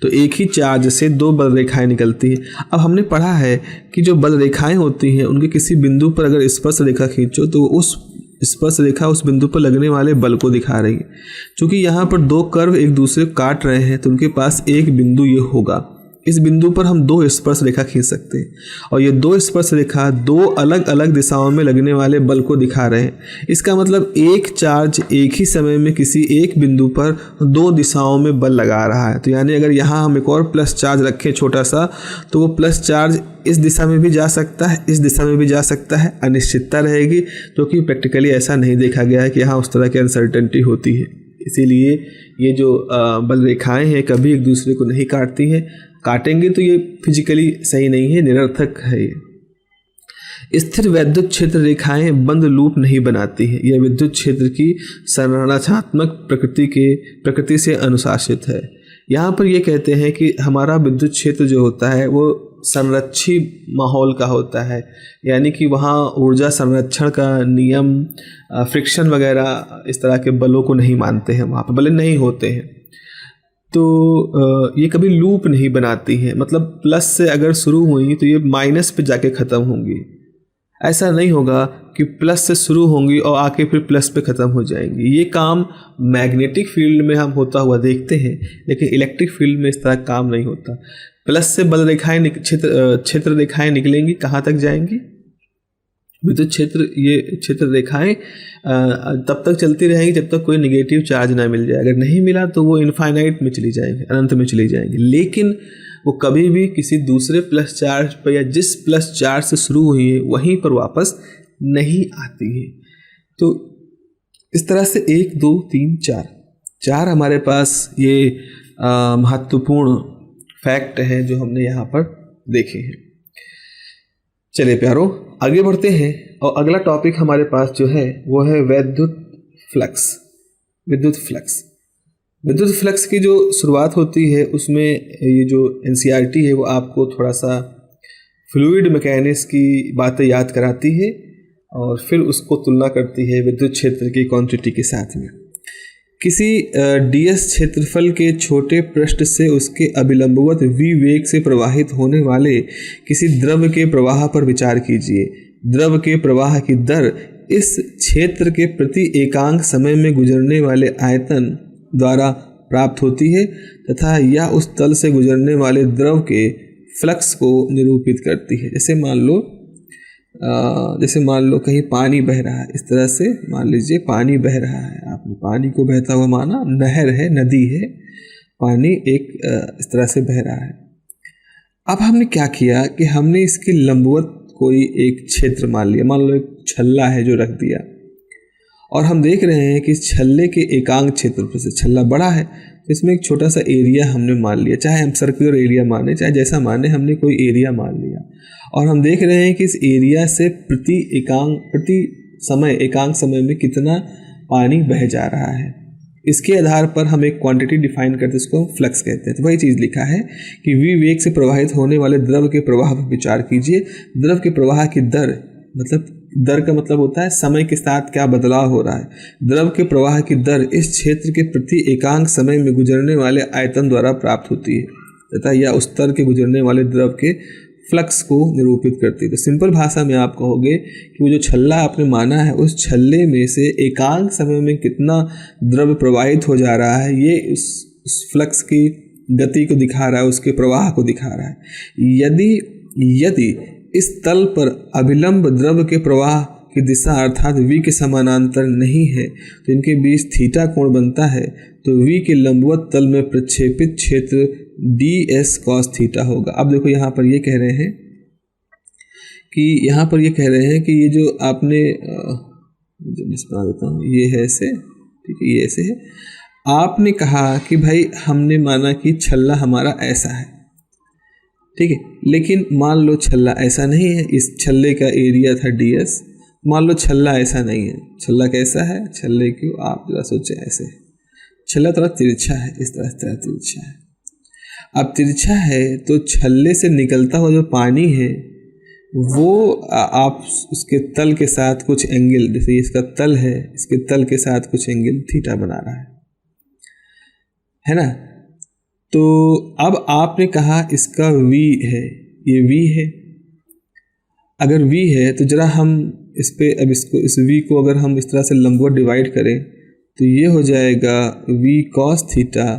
तो एक ही चार्ज से दो बल रेखाएं निकलती हैं। अब हमने पढ़ा है कि जो बल रेखाएं होती हैं उनके किसी बिंदु पर अगर स्पर्श रेखा खींचो तो उस स्पर्श रेखा उस बिंदु पर लगने वाले बल को दिखा रही है। क्योंकि यहाँ पर दो कर्व एक दूसरे को काट रहे हैं तो उनके पास एक बिंदु ये होगा। इस बिंदु पर हम दो स्पर्श रेखा खींच सकते हैं, और ये दो स्पर्श रेखा दो अलग अलग दिशाओं में लगने वाले बल को दिखा रहे हैं। इसका मतलब एक चार्ज एक ही समय में किसी एक बिंदु पर दो दिशाओं में बल लगा रहा है। तो यानी अगर यहाँ हम एक और प्लस चार्ज रखें छोटा सा, तो वो प्लस चार्ज इस दिशा में भी जा सकता है, इस दिशा में भी जा सकता है। अनिश्चितता रहेगी, क्योंकि प्रैक्टिकली ऐसा नहीं देखा गया है कि यहाँ उस तरह की अनसर्टेनिटी होती है। इसीलिए ये जो बल रेखाएं हैं कभी एक दूसरे को नहीं काटती हैं। काटेंगे तो ये फिजिकली सही नहीं है, निरर्थक है। ये स्थिर वैद्युत क्षेत्र रेखाएं बंद लूप नहीं बनाती हैं। यह विद्युत क्षेत्र की संरचनात्मक प्रकृति से अनुशासित है। यहाँ पर ये कहते हैं कि हमारा विद्युत क्षेत्र जो होता है वो संरक्षित माहौल का होता है, यानी कि वहाँ ऊर्जा संरक्षण का नियम, फ्रिक्शन वगैरह इस तरह के बलों को नहीं मानते हैं, वहाँ पर बल नहीं होते हैं। तो ये कभी लूप नहीं बनाती हैं, मतलब प्लस से अगर शुरू हुई तो ये माइनस पे जाके ख़त्म होंगी। ऐसा नहीं होगा कि प्लस से शुरू होंगी और आके फिर प्लस पे ख़त्म हो जाएंगी। ये काम मैग्नेटिक फील्ड में हम होता हुआ देखते हैं, लेकिन इलेक्ट्रिक फील्ड में इस तरह काम नहीं होता। प्लस से बल रेखाएं क्षेत्र रेखाएं निकलेंगी, कहाँ तक जाएंगी? विद्युत क्षेत्र, ये क्षेत्र रेखाएं तब तक चलती रहेंगी जब तक कोई निगेटिव चार्ज ना मिल जाए। अगर नहीं मिला तो वो इनफाइनाइट में चली जाएंगी, अनंत में चली जाएंगी। लेकिन वो कभी भी किसी दूसरे प्लस चार्ज पर या जिस प्लस चार्ज से शुरू हुई है वहीं पर वापस नहीं आती है। तो इस तरह से 1 2 3 4 हमारे पास ये महत्वपूर्ण फैक्ट हैं जो हमने यहाँ पर देखे हैं। चलिए प्यारो आगे बढ़ते हैं, और अगला टॉपिक हमारे पास जो है वो है विद्युत फ्लक्स। विद्युत फ्लक्स की जो शुरुआत होती है उसमें ये जो एनसीईआरटी है वो आपको थोड़ा सा फ्लूइड मैकेनिक्स की बातें याद कराती है और फिर उसको तुलना करती है विद्युत क्षेत्र की क्वांटिटी के साथ में। किसी डीएस क्षेत्रफल के छोटे पृष्ठ से उसके अभिलंबवत v वेग से प्रवाहित होने वाले किसी द्रव के प्रवाह पर विचार कीजिए। द्रव के प्रवाह की दर इस क्षेत्र के प्रति एकांक समय में गुजरने वाले आयतन द्वारा प्राप्त होती है तथा यह उस तल से गुजरने वाले द्रव के फ्लक्स को निरूपित करती है। जैसे मान लो जैसे मान लो कहीं पानी बह रहा है, इस तरह से मान लीजिए पानी बह रहा है, आपने पानी को बहता हुआ माना, नहर है, नदी है, पानी एक इस तरह से बह रहा है। अब हमने क्या किया कि हमने इसकी लंबवत कोई एक क्षेत्र मान लिया, मान लो एक छल्ला है जो रख दिया, और हम देख रहे हैं कि इस छल्ले के एकांक क्षेत्र पर से छल्ला बड़ा है, तो इसमें एक छोटा सा एरिया हमने मान लिया, चाहे हम सर्कुलर एरिया माने चाहे जैसा माने, हमने कोई एरिया मान लिया, और हम देख रहे हैं कि इस एरिया से प्रति समय एकांक समय में कितना पानी बह जा रहा है। इसके आधार पर हम एक क्वांटिटी डिफाइन करते हैं, इसको हम फ्लक्स कहते हैं। तो वही चीज़ लिखा है कि v वेग से प्रवाहित होने वाले द्रव के प्रवाह पर विचार कीजिए। द्रव के प्रवाह की दर, मतलब दर का मतलब होता है समय के साथ क्या बदलाव हो रहा है। द्रव के प्रवाह की दर इस क्षेत्र के प्रति एकांक समय में गुजरने वाले आयतन द्वारा प्राप्त होती है तथा यह उस स्तर के गुजरने वाले द्रव के फ्लक्स को निरूपित करती है। तो सिंपल भाषा में आप कहोगे कि वो जो छल्ला आपने माना है, उस छल्ले में से एकांक समय में कितना द्रव प्रवाहित हो जा रहा है, ये उस फ्लक्स की गति को दिखा रहा है, उसके प्रवाह को दिखा रहा है। यदि इस तल पर अभिलंब द्रव के प्रवाह की दिशा अर्थात v के समानांतर नहीं है तो इनके बीच थीटा कोण बनता है, तो v के लंबवत तल में प्रक्षेपित क्षेत्र ds cos थीटा होगा। अब देखो यहाँ पर ये कह रहे हैं कि ये जो आपने बना देता हूँ, ये है ऐसे, ठीक है, ये ऐसे है। आपने कहा कि भाई हमने माना कि छल्ला हमारा ऐसा है, ठीक है, लेकिन मान लो छल्ला ऐसा नहीं है, इस छल्ले का एरिया था ds, मान लो छल्ला ऐसा नहीं है। छल्ला कैसा है, छल्ले को आप जरा सोचें, ऐसे छल्ला थोड़ा तिरछा है, इस तरह तिरछा है। अब तिरछा है तो छल्ले से निकलता हुआ जो पानी है वो आप उसके तल के साथ कुछ एंगल, जैसे इसका तल है, इसके तल के साथ कुछ एंगल थीटा बना रहा है ना। तो अब आपने कहा इसका v है, ये v है। अगर v है तो जरा हम इस पे अब इस v को अगर हम इस तरह से लंबवत डिवाइड करें तो ये हो जाएगा v cos थीटा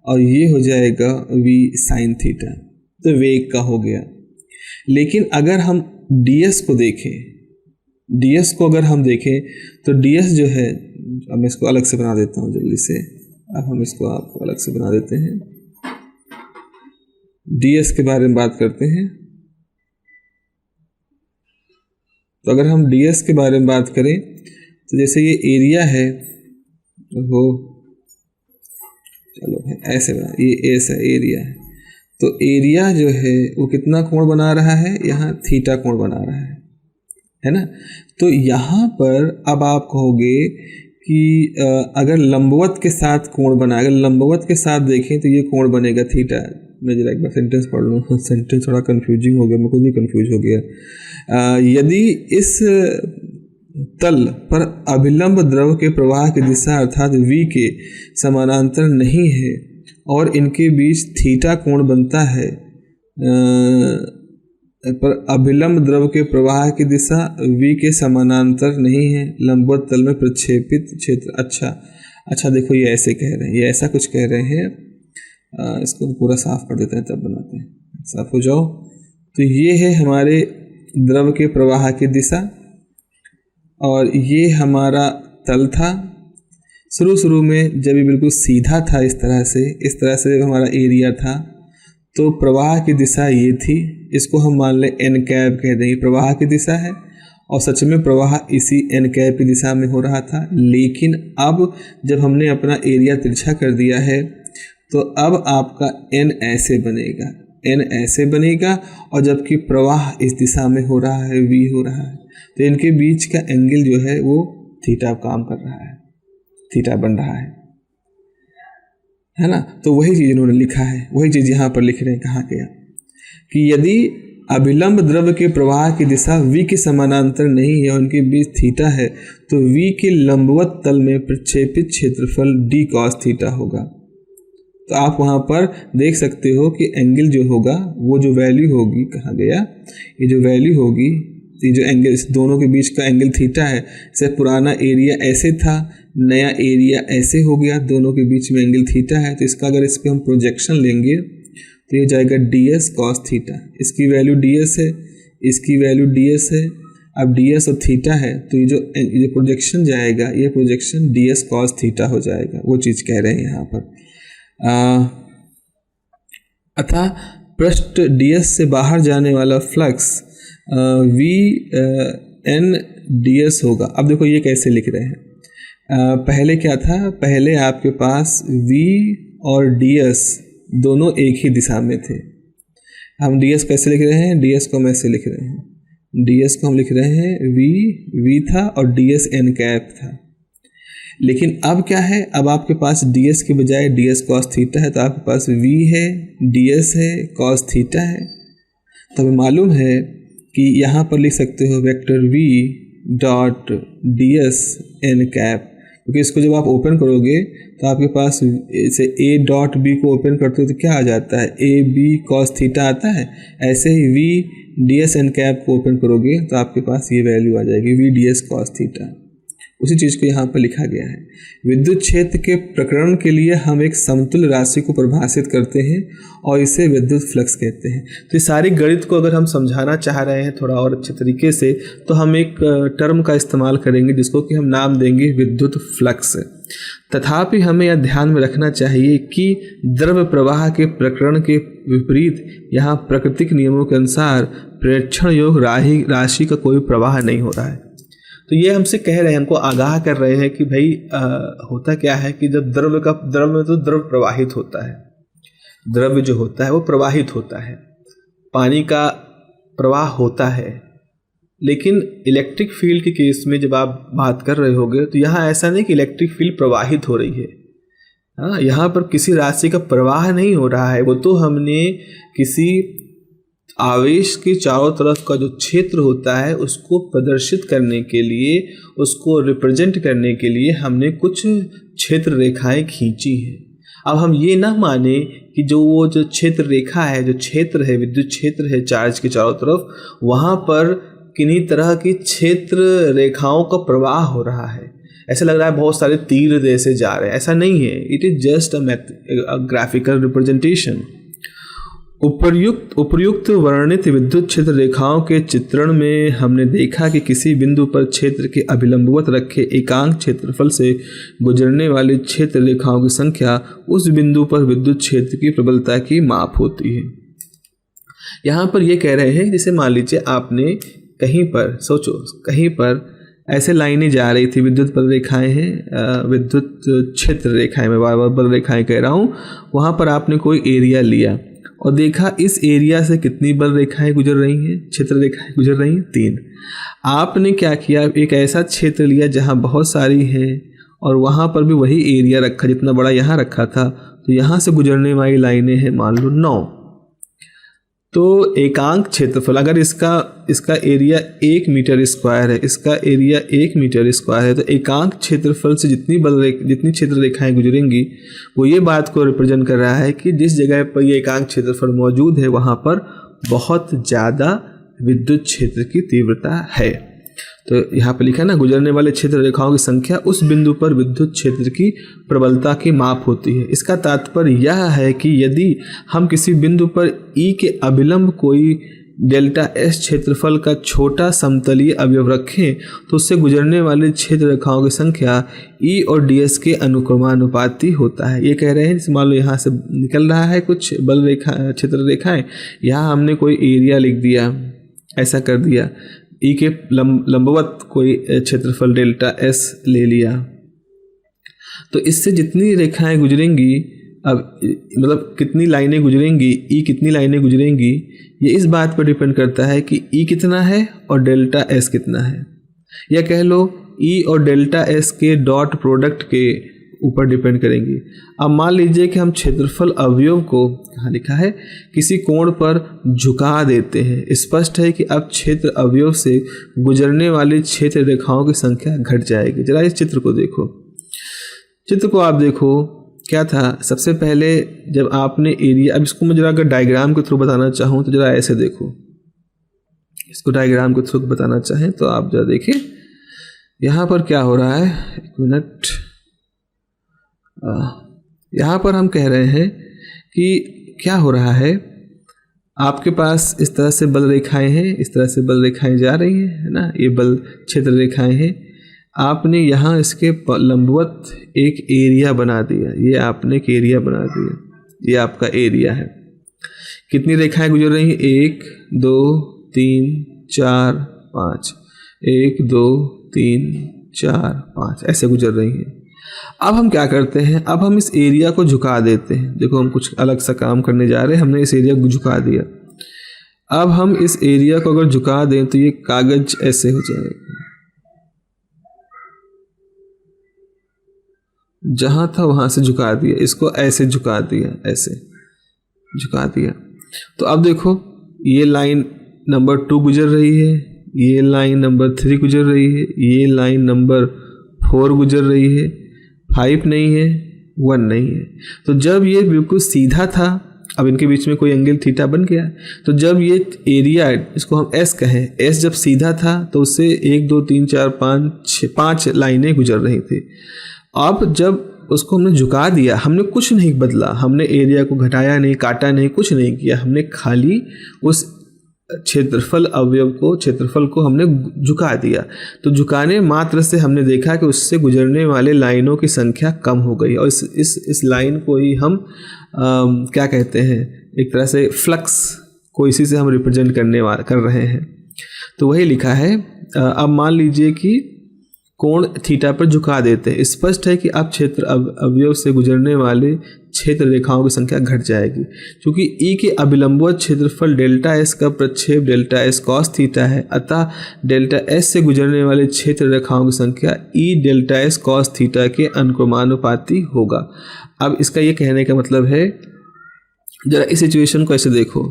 और ये हो जाएगा v sin थीटा, तो वेग का हो गया। लेकिन अगर हम ds को देखें, ds को अगर हम देखें तो ds जो है, अब मैं इसको अलग से बना देता हूँ जल्दी से, अब हम इसको आपको अलग से बना देते हैं। ds के बारे में बात करते हैं। तो अगर हम ds के बारे में बात करें तो जैसे ये एरिया है वो, चलो भाई ऐसे बना, ये ऐसा एरिया है, तो एरिया जो है वो कितना कोण बना रहा है, यहाँ थीटा कोण बना रहा है ना। तो यहाँ पर अब आप कहोगे कि अगर लंबवत के साथ कोण बना, अगर लंबवत के साथ देखें तो ये कोण बनेगा थीटा। मैं जरा एक बार सेंटेंस पढ़ लूँ, सेंटेंस थोड़ा कंफ्यूजिंग हो गया, मैं खुद भी कंफ्यूज हो गया। यदि इस तल पर अभिलंब द्रव के प्रवाह की दिशा अर्थात v के समानांतर नहीं है और इनके बीच थीटा कोण बनता है, पर अभिलंब द्रव के प्रवाह की दिशा v के समानांतर नहीं है, लंबवत तल में प्रक्षेपित क्षेत्र। अच्छा देखो ये ऐसे कह रहे हैं, ये ऐसा कुछ कह रहे हैं। इसको पूरा साफ कर देते हैं तब बनाते हैं, साफ हो जाओ। तो ये है हमारे द्रव के प्रवाह की दिशा और ये हमारा तल था। शुरू में जब ये बिल्कुल सीधा था, इस तरह से हमारा एरिया था, तो प्रवाह की दिशा ये थी। इसको हम मान लें n कैप कह दें, प्रवाह की दिशा है और सच में प्रवाह इसी n कैप की दिशा में हो रहा था। लेकिन अब जब हमने अपना एरिया तिरछा कर दिया है तो अब आपका n ऐसे बनेगा, और जबकि प्रवाह इस दिशा में हो रहा है, v हो रहा है, तो इनके बीच का एंगल जो है वो थीटा काम कर रहा है, थीटा बन रहा है ना। तो वही चीज़ इन्होंने लिखा है, वही चीज़ यहाँ पर लिख रहे हैं। कहाँ गया कि यदि अभिलंब द्रव के प्रवाह की दिशा v के समानांतर नहीं है और उनके बीच थीटा है तो v के लंबवत तल में प्रक्षेपित क्षेत्रफल d cos थीटा होगा। तो आप वहाँ पर देख सकते हो कि एंगल जो होगा वो जो वैल्यू होगी, कहाँ गया, ये जो वैल्यू होगी, ये जो एंगल इस दोनों के बीच का एंगल थीटा है। जैसे पुराना एरिया ऐसे था, नया एरिया ऐसे हो गया, दोनों के बीच में एंगल थीटा है। तो इसका अगर इस पर हम प्रोजेक्शन लेंगे तो ये जाएगा ds cos थीटा। इसकी वैल्यू ds है, इसकी वैल्यू ds है, अब ds और थीटा है तो ये जो प्रोजेक्शन जाएगा ये प्रोजेक्शन ds cos थीटा हो जाएगा, वो चीज़ कह रहे हैं यहाँ पर। अतः पृष्ठ ds से बाहर जाने वाला फ्लक्स v n ds होगा। अब देखो ये कैसे लिख रहे हैं, पहले क्या था, पहले आपके पास v और ds दोनों एक ही दिशा में थे। हम ds कैसे लिख रहे हैं, ds को हम ऐसे लिख रहे हैं, ds को हम लिख रहे हैं v था और ds n कैप था। लेकिन अब क्या है, अब आपके पास ds के बजाय ds cos थीटा है, तो आपके पास v है, ds है, cos थीटा है। तो हमें मालूम है कि यहाँ पर लिख सकते हो vector v dot ds n cap, क्योंकि इसको जब आप ओपन करोगे तो आपके पास इसे a डॉट b को ओपन करते हो तो क्या आ जाता है, a b cos थीटा आता है। ऐसे ही v ds n कैप को ओपन करोगे तो आपके पास ये वैल्यू आ जाएगी v ds cos थीटा। उसी चीज़ को यहाँ पर लिखा गया है। विद्युत क्षेत्र के प्रकरण के लिए हम एक समतुल्य राशि को परिभाषित करते हैं और इसे विद्युत फ्लक्स कहते हैं। तो ये सारी गणित को अगर हम समझाना चाह रहे हैं थोड़ा और अच्छे तरीके से, तो हम एक टर्म का इस्तेमाल करेंगे जिसको कि हम नाम देंगे विद्युत फ्लक्स। तथापि हमें यह ध्यान में रखना चाहिए कि द्रव प्रवाह के प्रकरण के विपरीत यहाँ प्राकृतिक नियमों के अनुसार प्रेक्षण योग राशि का कोई प्रवाह नहीं हो रहा है। तो ये हमसे कह रहे हैं, हमको आगाह कर रहे हैं कि भाई होता क्या है कि जब द्रव में तो द्रव प्रवाहित होता है, द्रव्य जो होता है वो प्रवाहित होता है, पानी का प्रवाह होता है। लेकिन इलेक्ट्रिक फील्ड के केस में जब आप बात कर रहे होगे तो यहाँ ऐसा नहीं कि इलेक्ट्रिक फील्ड प्रवाहित हो रही है, हाँ, यहाँ पर किसी राशि का प्रवाह नहीं हो रहा है। वो तो हमने किसी आवेश के चारों तरफ का जो क्षेत्र होता है उसको प्रदर्शित करने के लिए, उसको रिप्रेजेंट करने के लिए हमने कुछ क्षेत्र रेखाएं खींची हैं। अब हम ये ना माने कि जो क्षेत्र रेखा है, जो क्षेत्र है, विद्युत क्षेत्र है चार्ज के चारों तरफ, वहाँ पर किन्हीं तरह की क्षेत्र रेखाओं का प्रवाह हो रहा है। ऐसा लग रहा है बहुत सारे तीर जैसे जा रहे हैं, ऐसा नहीं है। It is just a graphical representation. उपर्युक्त वर्णित विद्युत क्षेत्र रेखाओं के चित्रण में हमने देखा कि किसी बिंदु पर क्षेत्र के अभिलंबवत रखे एकांक क्षेत्रफल से गुजरने वाली क्षेत्र रेखाओं की संख्या उस बिंदु पर विद्युत क्षेत्र की प्रबलता की माप होती है। यहाँ पर ये कह रहे हैं, जैसे मान लीजिए आपने कहीं पर, सोचो कहीं पर ऐसे लाइनें जा रही थी, विद्युत बल रेखाएं हैं, विद्युत क्षेत्र रेखाएं, मैं बार बार बल रेखाएं कह रहा हूँ। वहाँ पर आपने कोई एरिया लिया और देखा इस एरिया से कितनी बल रेखाएं गुजर रही हैं, क्षेत्र रेखाएं गुजर रही हैं, 3। आपने क्या किया, एक ऐसा क्षेत्र लिया जहाँ बहुत सारी हैं और वहाँ पर भी वही एरिया रखा जितना बड़ा यहाँ रखा था, तो यहाँ से गुजरने वाली लाइनें हैं मान लो 9। तो एकांक क्षेत्रफल, अगर इसका एरिया 1 मीटर स्क्वायर है, इसका एरिया 1 मीटर स्क्वायर है, तो एकांक क्षेत्रफल से जितनी क्षेत्र रेखाएं गुजरेंगी वो ये बात को रिप्रेजेंट कर रहा है कि जिस जगह पर ये एकांक क्षेत्रफल मौजूद है वहाँ पर बहुत ज़्यादा विद्युत क्षेत्र की तीव्रता है। तो यहाँ पर लिखा है ना, गुजरने वाले क्षेत्र रेखाओं की संख्या उस बिंदु पर विद्युत क्षेत्र की प्रबलता की माप होती है। इसका तात्पर्य यह है कि यदि हम किसी बिंदु पर E के अभिलंब कोई डेल्टा S क्षेत्रफल का छोटा समतलीय अवयव रखें तो उससे गुजरने वाले क्षेत्र रेखाओं की संख्या E और ds के अनुक्रमानुपाती होता है। ये कह रहे हैं, मान लो यहाँ से निकल रहा है कुछ बल रेखा, क्षेत्र रेखाएं, यहाँ हमने कोई एरिया लिख दिया, ऐसा कर दिया, E के लंबवत कोई क्षेत्रफल डेल्टा S ले लिया, तो इससे जितनी रेखाएं गुजरेंगी, अब मतलब कितनी लाइनें गुजरेंगी, E कितनी लाइनें गुजरेंगी, ये इस बात पर डिपेंड करता है कि E कितना है और डेल्टा S कितना है, या कह लो E और डेल्टा S के डॉट प्रोडक्ट के ऊपर डिपेंड करेंगी। अब मान लीजिए कि हम क्षेत्रफल अवयव को, कहाँ लिखा है, किसी कोण पर झुका देते हैं। स्पष्ट है कि अब क्षेत्र अवयव से गुजरने वाली क्षेत्र रेखाओं की संख्या घट जाएगी। जरा इस चित्र को देखो, चित्र को आप देखो, क्या था, सबसे पहले जब आपने एरिया, अब इसको मैं जरा अगर डायग्राम के थ्रू बताना चाहूँ तो जरा ऐसे देखो, इसको डायग्राम के थ्रू बताना चाहें तो आप जरा देखिए यहाँ पर क्या हो रहा है। एक मिनट, यहाँ पर हम कह रहे हैं कि क्या हो रहा है आपके पास इस तरह से बल रेखाएं हैं, इस तरह से बल रेखाएं जा रही हैं, है ना, ये बल क्षेत्र रेखाएं हैं। आपने यहाँ इसके लंबवत एक एरिया बना दिया, ये आपने एक एरिया बना दिया, ये आपका एरिया है। कितनी रेखाएं गुजर रही हैं? 1 2 3 4 5, 1 2 3 4 5 ऐसे गुजर रही हैं। अब हम क्या करते हैं, अब हम इस एरिया को झुका देते हैं। देखो हम कुछ अलग सा काम करने जा रहे हैं, हमने इस एरिया को झुका दिया। अब हम इस एरिया को अगर झुका दें तो ये कागज ऐसे हो जाएगा, जहां था वहां से झुका दिया, इसको ऐसे झुका दिया, ऐसे झुका दिया। तो अब देखो ये लाइन नंबर 2 गुजर रही है, ये लाइन नंबर 3 गुजर रही है, ये लाइन नंबर 4 गुजर रही है, 5 नहीं है, 1 नहीं है। तो जब ये बिल्कुल सीधा था, अब इनके बीच में कोई एंगल थीटा बन गया, तो जब ये एरिया, इसको हम एस कहें, एस जब सीधा था तो उससे 1 2 3 4 5 लाइनें गुजर रही थी। अब जब उसको हमने झुका दिया, हमने कुछ नहीं बदला, हमने एरिया को घटाया नहीं, काटा नहीं, कुछ नहीं किया, हमने खाली उस क्षेत्रफल अवयव को, क्षेत्रफल को हमने झुका दिया। तो झुकाने मात्र से हमने देखा कि उससे गुजरने वाले लाइनों की संख्या कम हो गई, और इस लाइन को ही हम क्या कहते हैं, एक तरह से फ्लक्स को इसी से हम रिप्रेजेंट कर रहे हैं। तो वही लिखा है। अब मान लीजिए कि कोण थीटा पर झुका देते हैं, स्पष्ट है कि अब क्षेत्र अवयव से गुजरने वाले क्षेत्र रेखाओं की संख्या घट जाएगी, क्योंकि ई के अभिलंबवत क्षेत्रफल डेल्टा एस का प्रक्षेप डेल्टा एस कॉस थीटा है, अतः डेल्टा एस से गुजरने वाले क्षेत्र रेखाओं की संख्या ई डेल्टा एस कॉस थीटा के अनुक्रमानुपाती होगा। अब इसका ये कहने का मतलब है, जरा इस सिचुएशन को ऐसे देखो,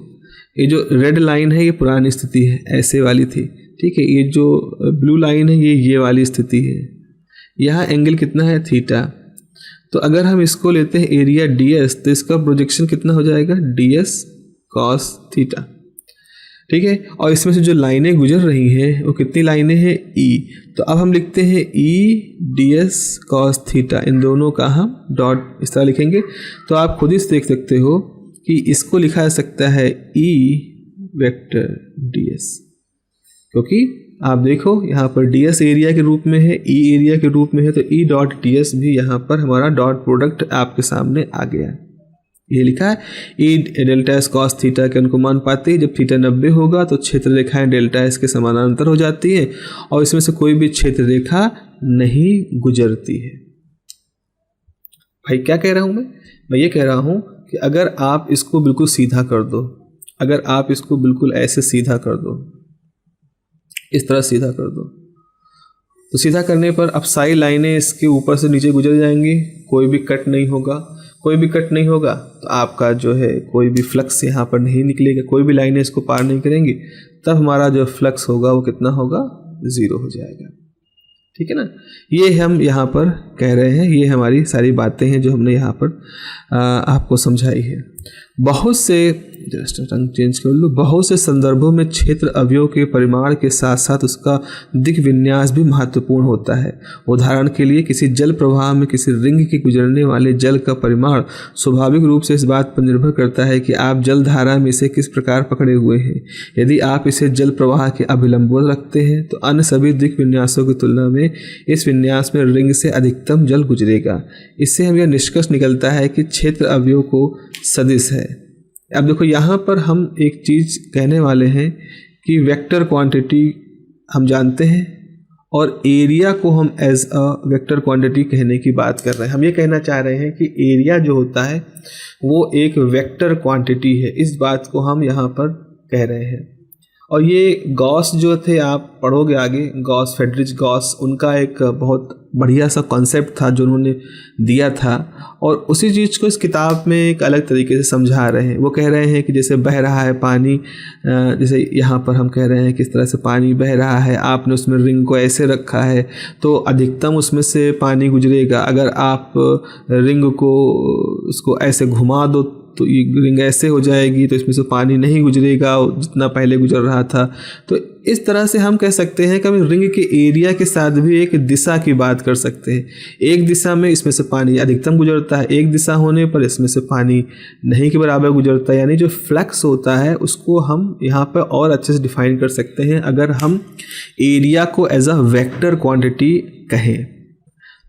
ये जो रेड लाइन है ये पुरानी स्थिति है, ऐसे वाली थी, ठीक है। ये जो ब्लू लाइन है ये वाली स्थिति है। यहाँ एंगल कितना है? थीटा। तो अगर हम इसको लेते हैं एरिया ds, तो इसका प्रोजेक्शन कितना हो जाएगा? ds cos थीटा, ठीक है। और इसमें से जो लाइनें गुजर रही हैं वो कितनी लाइनें हैं? e। तो अब हम लिखते हैं e ds cos थीटा, इन दोनों का हम डॉट इस तरह लिखेंगे। तो आप खुद ही देख सकते हो कि इसको लिखा जा सकता है e वेक्टर ds, क्योंकि आप देखो यहाँ पर ds एरिया के रूप में है, e एरिया के रूप में है, तो e डॉट ds भी यहाँ पर हमारा डॉट प्रोडक्ट आपके सामने आ गया। ये लिखा है e delta S cos theta के अनुक्रमानुपाती, जब थीटा 90 होगा तो क्षेत्र रेखाएं डेल्टा एस के समानांतर हो जाती है और इसमें से कोई भी क्षेत्र रेखा नहीं गुजरती है। भाई क्या कह रहा हूँ मैं ये कह रहा हूँ कि अगर आप इसको बिल्कुल सीधा कर दो, अगर आप इसको बिल्कुल ऐसे सीधा कर दो, इस तरह सीधा कर दो, तो सीधा करने पर अब सारी लाइनें इसके ऊपर से नीचे गुजर जाएंगी, कोई भी कट नहीं होगा, कोई भी कट नहीं होगा, तो आपका जो है कोई भी फ्लक्स यहाँ पर नहीं निकलेगा, कोई भी लाइनें इसको पार नहीं करेंगी, तब हमारा जो फ्लक्स होगा वो कितना होगा? 0 हो जाएगा, ठीक है ना। ये हम यहाँ पर कह रहे हैं, ये हमारी सारी बातें हैं जो हमने यहाँ पर आपको समझाई है। बहुत से रंग चेंज कर लो, बहुत से संदर्भों में क्षेत्र अवयव के परिमाण के साथ साथ उसका दिक् विन्यास भी महत्वपूर्ण होता है। उदाहरण के लिए किसी जल प्रवाह में किसी रिंग के गुजरने वाले जल का परिमाण स्वाभाविक रूप से इस बात पर निर्भर करता है कि आप जल धारा में इसे किस प्रकार पकड़े हुए हैं। यदि आप इसे जल प्रवाह के अभिलंबवत रखते हैं तो अन्य सभी दिक् विन्यासों की तुलना में इस विन्यास में रिंग से अधिकतम जल गुजरेगा। इससे हम यह निष्कर्ष निकलता है कि क्षेत्र अवयव को सदिश है। अब देखो यहाँ पर हम एक चीज़ कहने वाले हैं कि वेक्टर क्वांटिटी हम जानते हैं और एरिया को हम एज अ वेक्टर क्वांटिटी कहने की बात कर रहे हैं। हम ये कहना चाह रहे हैं कि एरिया जो होता है वो एक वेक्टर क्वांटिटी है, इस बात को हम यहाँ पर कह रहे हैं। और ये गॉस जो थे, आप पढ़ोगे आगे, गॉस, फ्रेडरिच गॉस, उनका एक बहुत बढ़िया सा कॉन्सेप्ट था जो उन्होंने दिया था, और उसी चीज़ को इस किताब में एक अलग तरीके से समझा रहे हैं। वो कह रहे हैं कि जैसे बह रहा है पानी, जैसे यहाँ पर हम कह रहे हैं किस तरह से पानी बह रहा है, आपने उसमें रिंग को ऐसे रखा है तो अधिकतम उसमें से पानी गुजरेगा। अगर आप रिंग को उसको ऐसे घुमा दो तो ये रिंग ऐसे हो जाएगी, तो इसमें से पानी नहीं गुजरेगा जितना पहले गुजर रहा था। तो इस तरह से हम कह सकते हैं कि हम रिंग के एरिया के साथ भी एक दिशा की बात कर सकते हैं। एक दिशा में इसमें से पानी अधिकतम गुजरता है, एक दिशा होने पर इसमें से पानी नहीं के बराबर गुजरता है। यानी जो फ्लक्स होता है उसको हम यहाँ पर और अच्छे से डिफाइन कर सकते हैं अगर हम एरिया को एज अ वेक्टर क्वांटिटी कहें।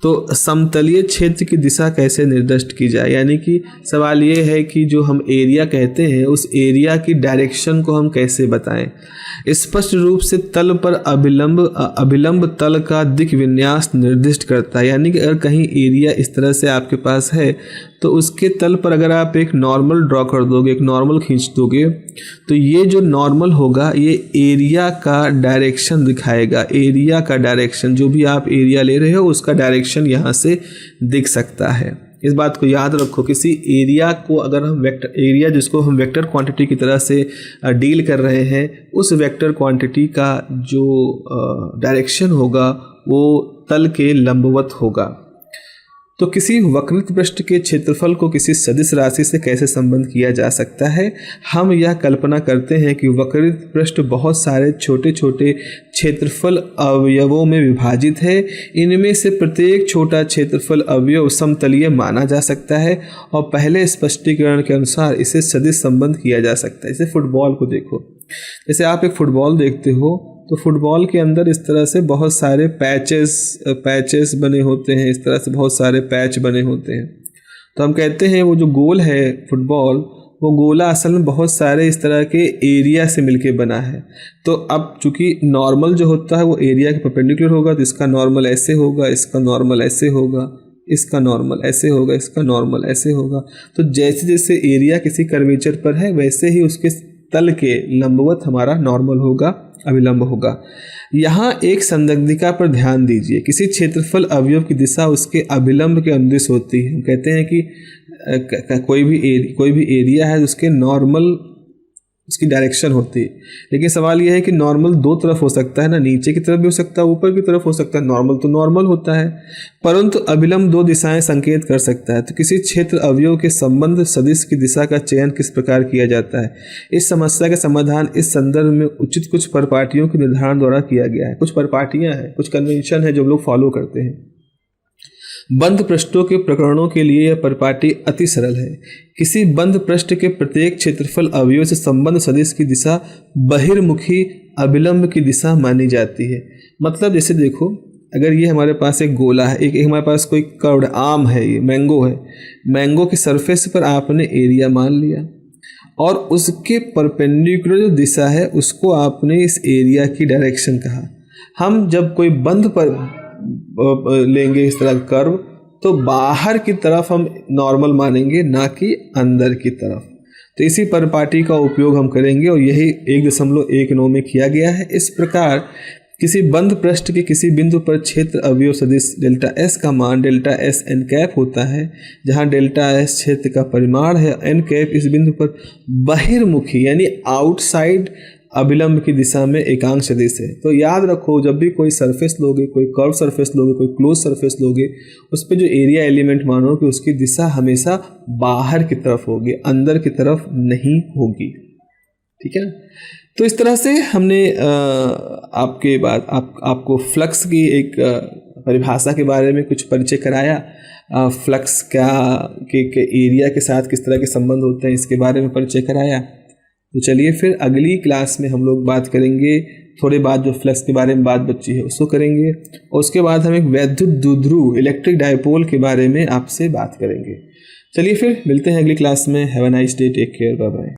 तो समतलीय क्षेत्र की दिशा कैसे निर्दिष्ट की जाए, यानी कि सवाल ये है कि जो हम एरिया कहते हैं उस एरिया की डायरेक्शन को हम कैसे बताएं। स्पष्ट रूप से तल पर अभिलंब तल का दिक विन्यास निर्दिष्ट करता है। यानी कि अगर कहीं एरिया इस तरह से आपके पास है तो उसके तल पर अगर आप एक नॉर्मल ड्रॉ कर दोगे, एक नॉर्मल खींच दोगे, तो ये जो नॉर्मल होगा ये एरिया का डायरेक्शन दिखाएगा। एरिया का डायरेक्शन, जो भी आप एरिया ले रहे हो उसका डायरेक्शन यहाँ से दिख सकता है। इस बात को याद रखो, किसी एरिया को अगर हम वेक्टर एरिया जिसको हम वेक्टर क्वांटिटी की तरह से डील कर रहे हैं, उस वेक्टर क्वांटिटी का जो डायरेक्शन होगा वो तल के लंबवत होगा। तो किसी वक्रित पृष्ठ के क्षेत्रफल को किसी सदिश राशि से कैसे संबंध किया जा सकता है। हम यह कल्पना करते हैं कि वक्रित पृष्ठ बहुत सारे छोटे छोटे क्षेत्रफल अवयवों में विभाजित है। इनमें से प्रत्येक छोटा क्षेत्रफल अवयव समतलीय माना जा सकता है और पहले स्पष्टीकरण के अनुसार इसे सदिश संबंध किया जा सकता है। जैसे फुटबॉल को देखो, जैसे आप एक फुटबॉल देखते हो तो फुटबॉल के अंदर इस तरह से बहुत सारे पैचेस बने होते हैं, इस तरह से बहुत सारे पैच बने होते हैं। तो हम कहते हैं वो जो गोल है फुटबॉल, वो गोला असल में बहुत सारे इस तरह के एरिया से मिलके बना है। तो अब चूंकि नॉर्मल जो होता है वो एरिया के परपेंडिकुलर होगा, तो इसका नॉर्मल ऐसे होगा, इसका नॉर्मल ऐसे होगा, इसका नॉर्मल ऐसे होगा, इसका नॉर्मल ऐसे होगा। तो जैसे जैसे एरिया किसी कर्वेचर पर है वैसे ही उसके तल के लंबवत हमारा नॉर्मल होगा, अभिलंब होगा। यहाँ एक संदिग्धिका पर ध्यान दीजिए। किसी क्षेत्रफल अवयव की दिशा उसके अभिलंब के अनुदिश होती है। हम कहते हैं कि कोई भी एरिया है उसके नॉर्मल उसकी डायरेक्शन होती है, लेकिन सवाल यह है कि नॉर्मल दो तरफ हो सकता है ना, नीचे की तरफ भी हो सकता है, ऊपर की तरफ हो सकता है। नॉर्मल तो नॉर्मल होता है, परंतु अभिलंब दो दिशाएं संकेत कर सकता है। तो किसी क्षेत्र अवयव के संबंध सदिश की दिशा का चयन किस प्रकार किया जाता है। इस समस्या का समाधान इस संदर्भ में उचित कुछ परिपाटियों के निर्धारण द्वारा किया गया है। कुछ परिपाटियां हैं, कुछ कन्वेंशन है जो हम लोग फॉलो करते हैं। बंद पृष्ठों के प्रकरणों के लिए यह परिपाटी अति सरल है। किसी बंद पृष्ठ के प्रत्येक क्षेत्रफल अवयव से संबंध सदिश की दिशा बहिर्मुखी अभिलंब की दिशा मानी जाती है। मतलब जैसे देखो, अगर ये हमारे पास एक गोला है, एक हमारे पास कोई कर्व्ड आम है, ये मैंगो है, मैंगो की सरफेस पर आपने एरिया मान लिया और उसके परपेंडिकुलर जो दिशा है उसको आपने इस एरिया की डायरेक्शन कहा। हम जब कोई बंद पर लेंगे इस तरह कर्व, तो बाहर की तरफ हम नॉर्मल मानेंगे, ना कि अंदर की तरफ। तो इसी परिपाटी का उपयोग हम करेंगे और यही 1.19 में किया गया है। इस प्रकार किसी बंद पृष्ठ के किसी बिंदु पर क्षेत्र अवयव सदिश डेल्टा एस का मान डेल्टा एस एन कैप होता है, जहां डेल्टा एस क्षेत्र का परिमाण है, एन कैप इस बिंदु पर बहिर्मुखी यानी आउटसाइड अभिलंब की दिशा में एकांक सदिश है। तो याद रखो, जब भी कोई सरफेस लोगे, कोई कर्व सरफेस लोगे, कोई क्लोज सरफेस लोगे, उस पर जो एरिया एलिमेंट मानो कि उसकी दिशा हमेशा बाहर की तरफ होगी, अंदर की तरफ नहीं होगी। ठीक है, तो इस तरह से हमने आपके बाद आपको फ्लक्स की एक परिभाषा के बारे में कुछ परिचय कराया। फ्लक्स क्या के एरिया के साथ किस तरह के संबंध होते हैं इसके बारे में परिचय कराया। तो चलिए फिर अगली क्लास में हम लोग बात करेंगे, थोड़े बाद जो फ्लक्स के बारे में बात बची है उसको करेंगे, और उसके बाद हम एक वैद्युत द्विध्रुव इलेक्ट्रिक डायपोल के बारे में आपसे बात करेंगे। चलिए फिर मिलते हैं अगली क्लास में। Have a nice day, take care, bye bye.